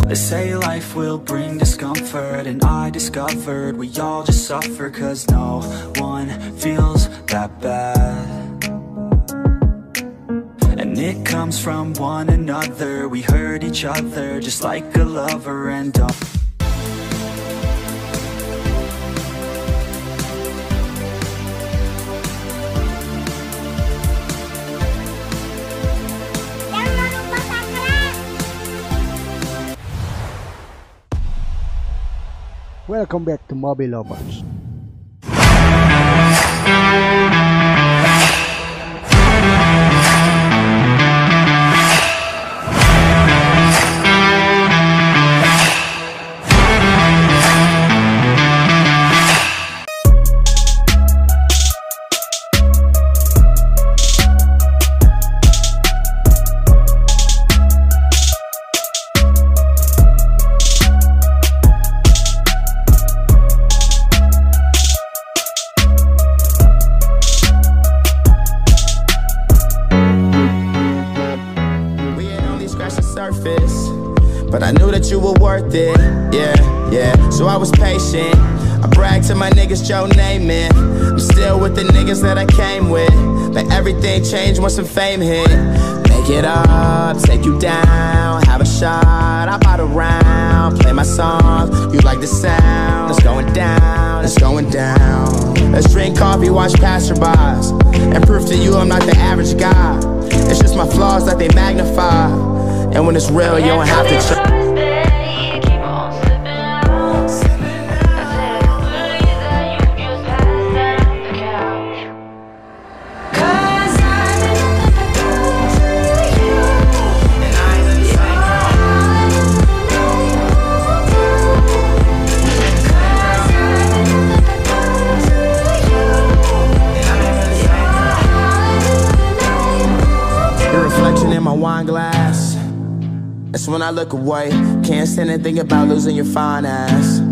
They say life will bring discomfort, and I discovered we all just suffer, 'cause no one feels that bad. And it comes from one another. We hurt each other just like a lover, and don't. Welcome back to MOBILOVER'S. But I knew that you were worth it, yeah. So I was patient. I bragged to my niggas, Joe Namath. I'm still with the niggas that I came with, but everything changed once some fame hit. Make it up, take you down, have a shot, I bought a round, play my songs, you like the sound. It's going down, it's going down. Let's drink coffee, watch passerbys, and prove to you I'm not the average guy. It's just my flaws that they magnify, and when it's real, you don't have to try. In my wine glass, that's when I look away. Can't stand and think about losing your fine ass.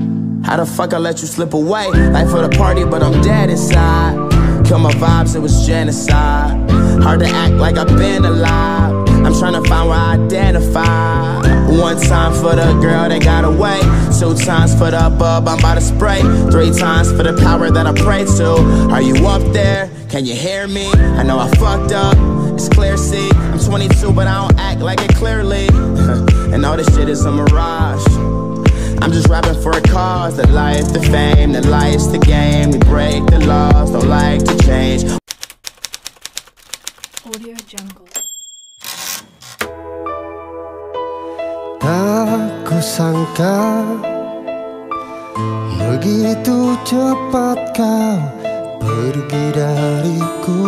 How the fuck I let you slip away? Life for the party, but I'm dead inside. Kill my vibes, it was genocide. Hard to act like I've been alive. I'm trying to find where I identify. One time for the girl that got away, 2 times for the bub I'm about to spray, 3 times for the power that I pray to. Are you up there? Can you hear me? I know I fucked up, it's clear, see. I'm 22 but I don't act like it clearly. And all this shit is a mirage. I'm just rapping for a cause. The life, the fame, the life's the game. We break the laws, don't like to change. Audio Jungle. Tak kusangka begitu cepat kau pergi dariku.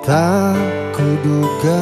Tak kuduga